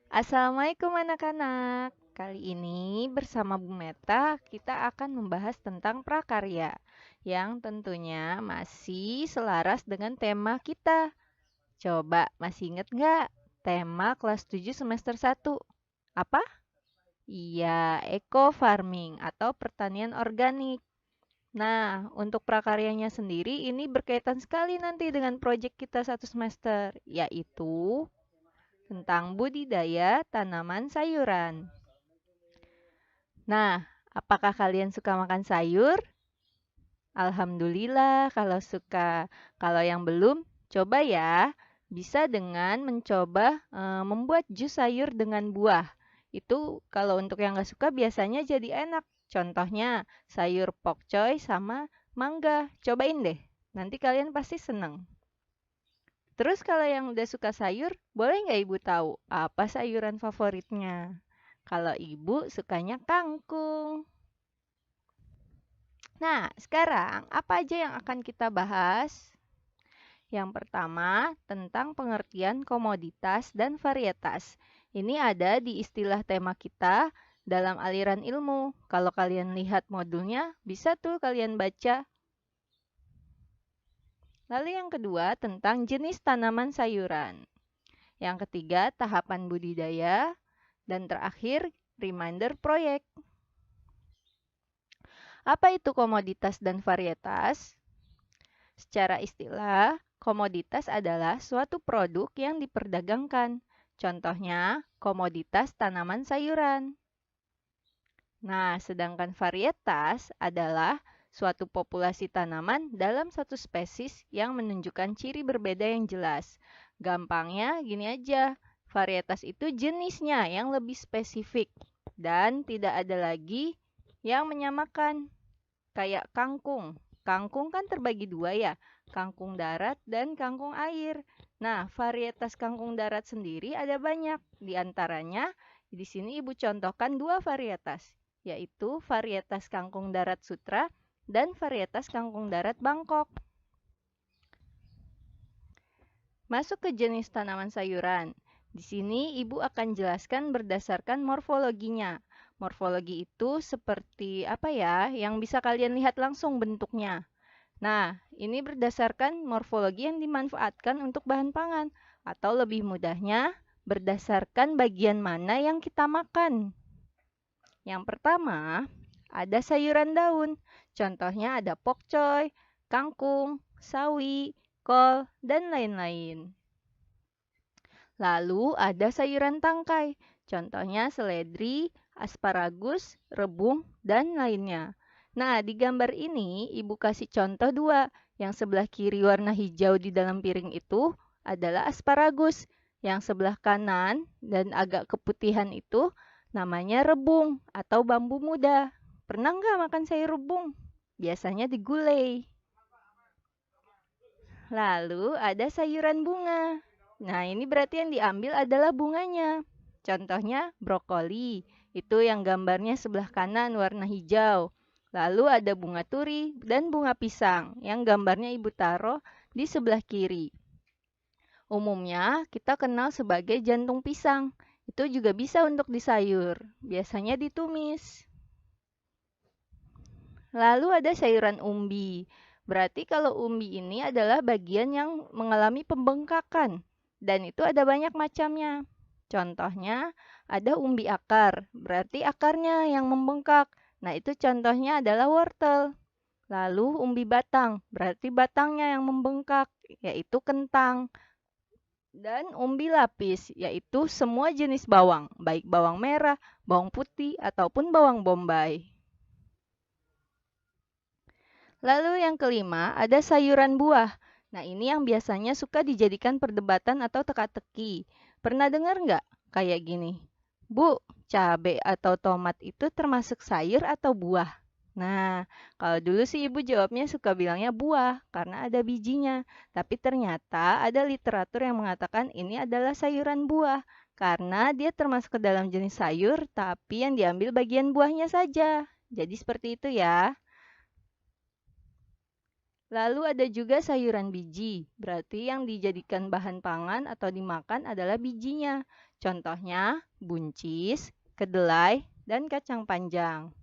Assalamualaikum anak-anak. Kali ini bersama Bu Meta kita akan membahas tentang prakarya yang tentunya masih selaras dengan tema kita. Coba masih ingat nggak tema kelas 7 semester 1? Apa? Iya, eco farming atau pertanian organik. Nah, untuk prakaryanya sendiri ini berkaitan sekali nanti dengan proyek kita satu semester, yaitu tentang budidaya tanaman sayuran. Nah, apakah kalian suka makan sayur? Alhamdulillah kalau suka. Kalau yang belum, coba ya. Bisa dengan mencoba membuat jus sayur dengan buah. Itu kalau untuk yang nggak suka biasanya jadi enak. Contohnya sayur pokcoy sama mangga. Cobain deh. Nanti kalian pasti seneng. Terus kalau yang udah suka sayur, boleh nggak ibu tahu apa sayuran favoritnya? Kalau ibu sukanya kangkung. Nah, sekarang apa aja yang akan kita bahas? Yang pertama, tentang pengertian komoditas dan varietas. Ini ada di istilah tema kita dalam aliran ilmu. Kalau kalian lihat modulnya, bisa tuh kalian baca. Lalu yang kedua, tentang jenis tanaman sayuran. Yang ketiga, tahapan budidaya. Dan terakhir, reminder proyek. Apa itu komoditas dan varietas? Secara istilah, komoditas adalah suatu produk yang diperdagangkan. Contohnya, komoditas tanaman sayuran. Nah, sedangkan varietas adalah suatu populasi tanaman dalam satu spesies yang menunjukkan ciri berbeda yang jelas. Gampangnya gini aja, varietas itu jenisnya yang lebih spesifik dan tidak ada lagi yang menyamakan. Kayak kangkung. Kangkung kan terbagi dua ya, kangkung darat dan kangkung air. Nah, varietas kangkung darat sendiri ada banyak. Di antaranya, di sini Ibu contohkan dua varietas, yaitu varietas kangkung darat Sutra dan varietas kangkung darat Bangkok. Masuk ke jenis tanaman sayuran. Di sini Ibu akan jelaskan berdasarkan morfologinya. Morfologi itu seperti apa ya, yang bisa kalian lihat langsung bentuknya. Nah, ini berdasarkan morfologi yang dimanfaatkan untuk bahan pangan, atau lebih mudahnya, berdasarkan bagian mana yang kita makan. Yang pertama, ada sayuran daun. Contohnya ada pokcoy, kangkung, sawi, kol, dan lain-lain. Lalu ada sayuran tangkai. Contohnya seledri, asparagus, rebung, dan lainnya. Nah, di gambar ini Ibu kasih contoh dua. Yang sebelah kiri warna hijau di dalam piring itu adalah asparagus. Yang sebelah kanan dan agak keputihan itu namanya rebung atau bambu muda. Pernah nggak makan sayur rebung? Biasanya digulai. Lalu ada sayuran bunga. Nah, ini berarti yang diambil adalah bunganya. Contohnya brokoli. Itu yang gambarnya sebelah kanan warna hijau. Lalu ada bunga turi dan bunga pisang yang gambarnya Ibu taruh di sebelah kiri. Umumnya kita kenal sebagai jantung pisang. Itu juga bisa untuk disayur. Biasanya ditumis. Lalu ada sayuran umbi. Berarti kalau umbi ini adalah bagian yang mengalami pembengkakan. Dan itu ada banyak macamnya. Contohnya ada umbi akar. Berarti akarnya yang membengkak. Nah, itu contohnya adalah wortel. Lalu umbi batang. Berarti batangnya yang membengkak, yaitu kentang. Dan umbi lapis, yaitu semua jenis bawang, baik bawang merah, bawang putih, ataupun bawang bombay. Lalu yang kelima, ada sayuran buah. Nah, ini yang biasanya suka dijadikan perdebatan atau teka-teki. Pernah dengar nggak kayak gini? Bu, cabai atau tomat itu termasuk sayur atau buah? Nah, kalau dulu sih ibu jawabnya suka bilangnya buah karena ada bijinya. Tapi ternyata ada literatur yang mengatakan ini adalah sayuran buah karena dia termasuk ke dalam jenis sayur tapi yang diambil bagian buahnya saja. Jadi seperti itu ya. Lalu ada juga sayuran biji, berarti yang dijadikan bahan pangan atau dimakan adalah bijinya. Contohnya buncis, kedelai, dan kacang panjang.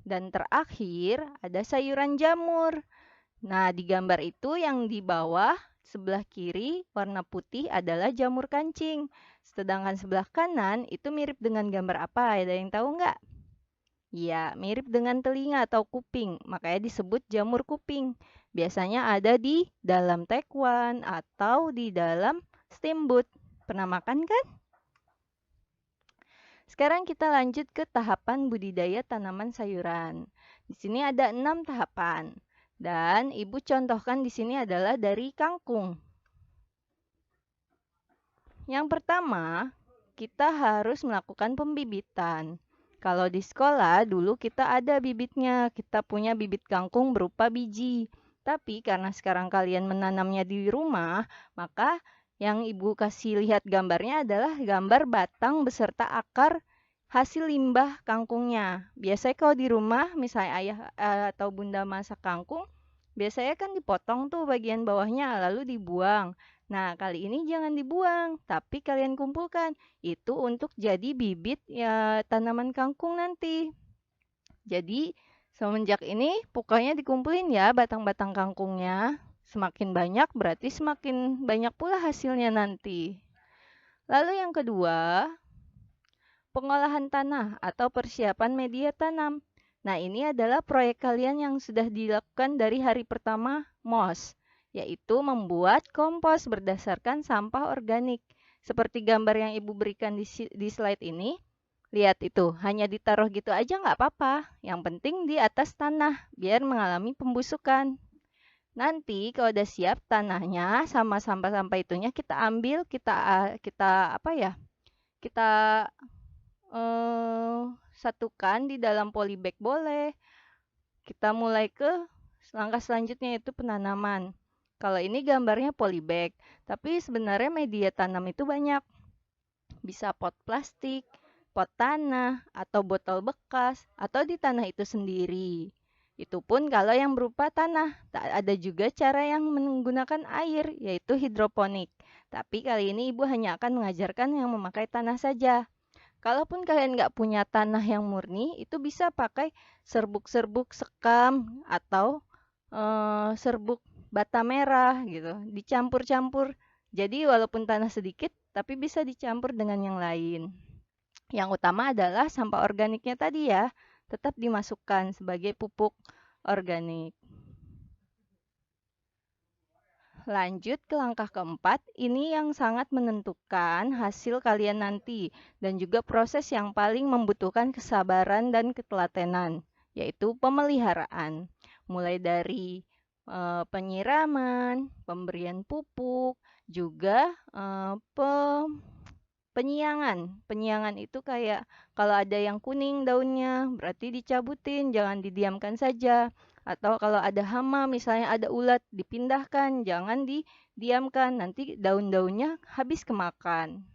Dan terakhir ada sayuran jamur. Nah, di gambar itu yang di bawah sebelah kiri warna putih adalah jamur kancing. Sedangkan sebelah kanan itu mirip dengan gambar apa? Ada yang tahu nggak? Ya, mirip dengan telinga atau kuping, makanya disebut jamur kuping. Biasanya ada di dalam tekwan atau di dalam steamboat. Pernah makan kan? Sekarang kita lanjut ke tahapan budidaya tanaman sayuran. Di sini ada 6 tahapan. Dan Ibu contohkan di sini adalah dari kangkung. Yang pertama, kita harus melakukan pembibitan. Kalau di sekolah, dulu kita ada bibitnya. Kita punya bibit kangkung berupa biji. Tapi karena sekarang kalian menanamnya di rumah, maka yang Ibu kasih lihat gambarnya adalah gambar batang beserta akar hasil limbah kangkungnya. Biasanya kalau di rumah, misalnya ayah atau bunda masak kangkung, biasanya kan dipotong tuh bagian bawahnya lalu dibuang. Nah, kali ini jangan dibuang, tapi kalian kumpulkan. Itu untuk jadi bibit ya tanaman kangkung nanti. Jadi, semenjak ini pokoknya dikumpulin ya batang-batang kangkungnya. Semakin banyak berarti semakin banyak pula hasilnya nanti. Lalu yang kedua, pengolahan tanah atau persiapan media tanam. Nah, ini adalah proyek kalian yang sudah dilakukan dari hari pertama MOS, yaitu membuat kompos berdasarkan sampah organik. Seperti gambar yang Ibu berikan di slide ini, lihat itu, hanya ditaruh gitu aja nggak apa-apa. Yang penting di atas tanah, biar mengalami pembusukan. Nanti kalau udah siap tanahnya sama sampah-sampah itunya kita ambil, kita apa ya? Kita satukan di dalam polybag boleh. Kita mulai ke langkah selanjutnya yaitu penanaman. Kalau ini gambarnya polybag, tapi sebenarnya media tanam itu banyak. Bisa pot plastik, pot tanah, atau botol bekas, atau di tanah itu sendiri. Itu pun kalau yang berupa tanah. Ada juga cara yang menggunakan air, yaitu hidroponik. Tapi kali ini Ibu hanya akan mengajarkan yang memakai tanah saja. Kalaupun kalian nggak punya tanah yang murni, itu bisa pakai serbuk-serbuk sekam atau serbuk bata merah gitu. Dicampur-campur. Jadi walaupun tanah sedikit, tapi bisa dicampur dengan yang lain. Yang utama adalah sampah organiknya tadi ya, tetap dimasukkan sebagai pupuk organik. Lanjut ke langkah keempat, ini yang sangat menentukan hasil kalian nanti dan juga proses yang paling membutuhkan kesabaran dan ketelatenan, yaitu pemeliharaan. Mulai dari penyiraman, pemberian pupuk, juga penyiangan. Penyiangan itu kayak kalau ada yang kuning daunnya, berarti dicabutin, jangan didiamkan saja. Atau kalau ada hama, misalnya ada ulat, dipindahkan, jangan didiamkan, nanti daun-daunnya habis kemakan.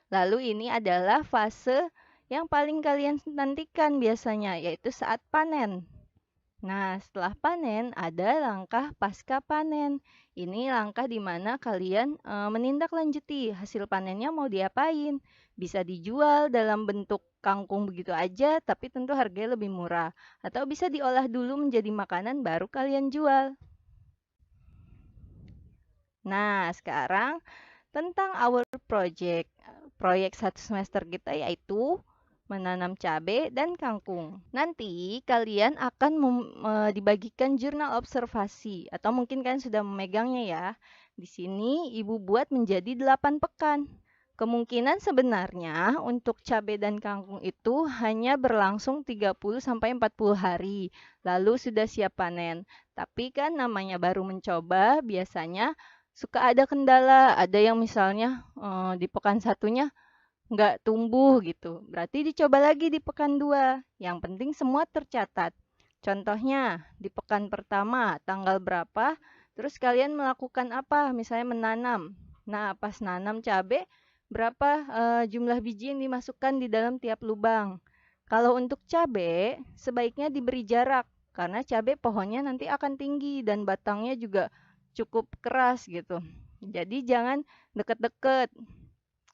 Lalu ini adalah fase yang paling kalian nantikan biasanya, yaitu saat panen. Nah, setelah panen ada langkah pasca panen. Ini langkah di mana kalian menindaklanjuti hasil panennya mau diapain. Bisa dijual dalam bentuk kangkung begitu aja, tapi tentu harganya lebih murah. Atau bisa diolah dulu menjadi makanan baru kalian jual. Nah, sekarang tentang our project. Proyek satu semester kita yaitu menanam cabai dan kangkung. Nanti kalian akan dibagikan jurnal observasi atau mungkin kalian sudah memegangnya ya. Di sini Ibu buat menjadi 8 pekan. Kemungkinan sebenarnya untuk cabai dan kangkung itu hanya berlangsung 30 sampai 40 hari. Lalu sudah siap panen. Tapi kan namanya baru mencoba, biasanya suka ada kendala. Ada yang misalnya di pekan satunya nggak tumbuh gitu. Berarti dicoba lagi di pekan 2. Yang penting semua tercatat. Contohnya, di pekan pertama tanggal berapa, terus kalian melakukan apa? Misalnya menanam. Nah, pas nanam cabai, berapa jumlah biji yang dimasukkan di dalam tiap lubang. Kalau untuk cabai, sebaiknya diberi jarak karena cabai pohonnya nanti akan tinggi dan batangnya juga cukup keras gitu. Jadi jangan deket-deket.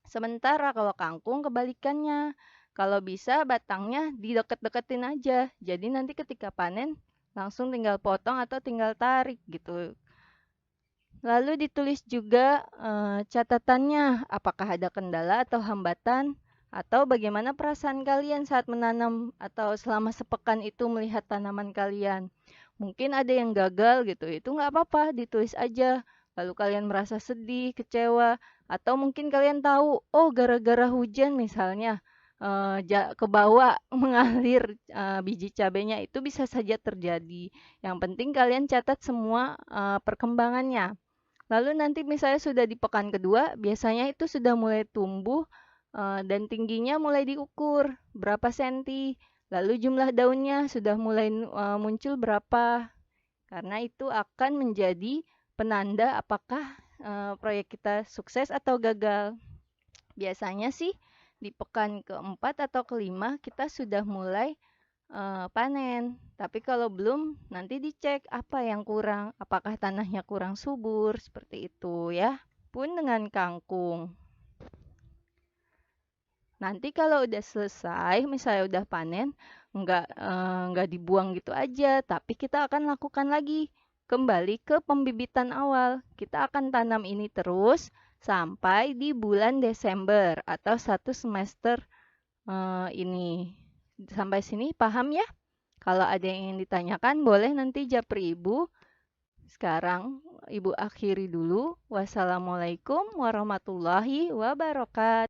Sementara kalau kangkung kebalikannya. Kalau bisa batangnya dideket-deketin aja. Jadi nanti ketika panen langsung tinggal potong atau tinggal tarik gitu. Lalu ditulis juga catatannya, apakah ada kendala atau hambatan, atau bagaimana perasaan kalian saat menanam atau selama sepekan itu melihat tanaman kalian. Mungkin ada yang gagal gitu, itu nggak apa-apa, ditulis aja. Lalu kalian merasa sedih, kecewa, atau mungkin kalian tahu, oh gara-gara hujan misalnya, ke bawah mengalir biji cabenya, itu bisa saja terjadi. Yang penting kalian catat semua perkembangannya. Lalu nanti misalnya sudah di pekan kedua, biasanya itu sudah mulai tumbuh dan tingginya mulai diukur berapa senti. Lalu jumlah daunnya sudah mulai muncul berapa. Karena itu akan menjadi penanda apakah proyek kita sukses atau gagal. Biasanya sih di pekan keempat atau kelima kita sudah mulai panen. Tapi kalau belum, nanti dicek apa yang kurang. Apakah tanahnya kurang subur, seperti itu ya. Pun dengan kangkung. Nanti kalau udah selesai, misalnya udah panen, nggak dibuang gitu aja, tapi kita akan lakukan lagi kembali ke pembibitan awal. Kita akan tanam ini terus sampai di bulan Desember atau satu semester ini. Sampai sini paham ya? Kalau ada yang ingin ditanyakan, boleh nanti japri Ibu. Sekarang Ibu akhiri dulu. Wassalamualaikum warahmatullahi wabarakatuh.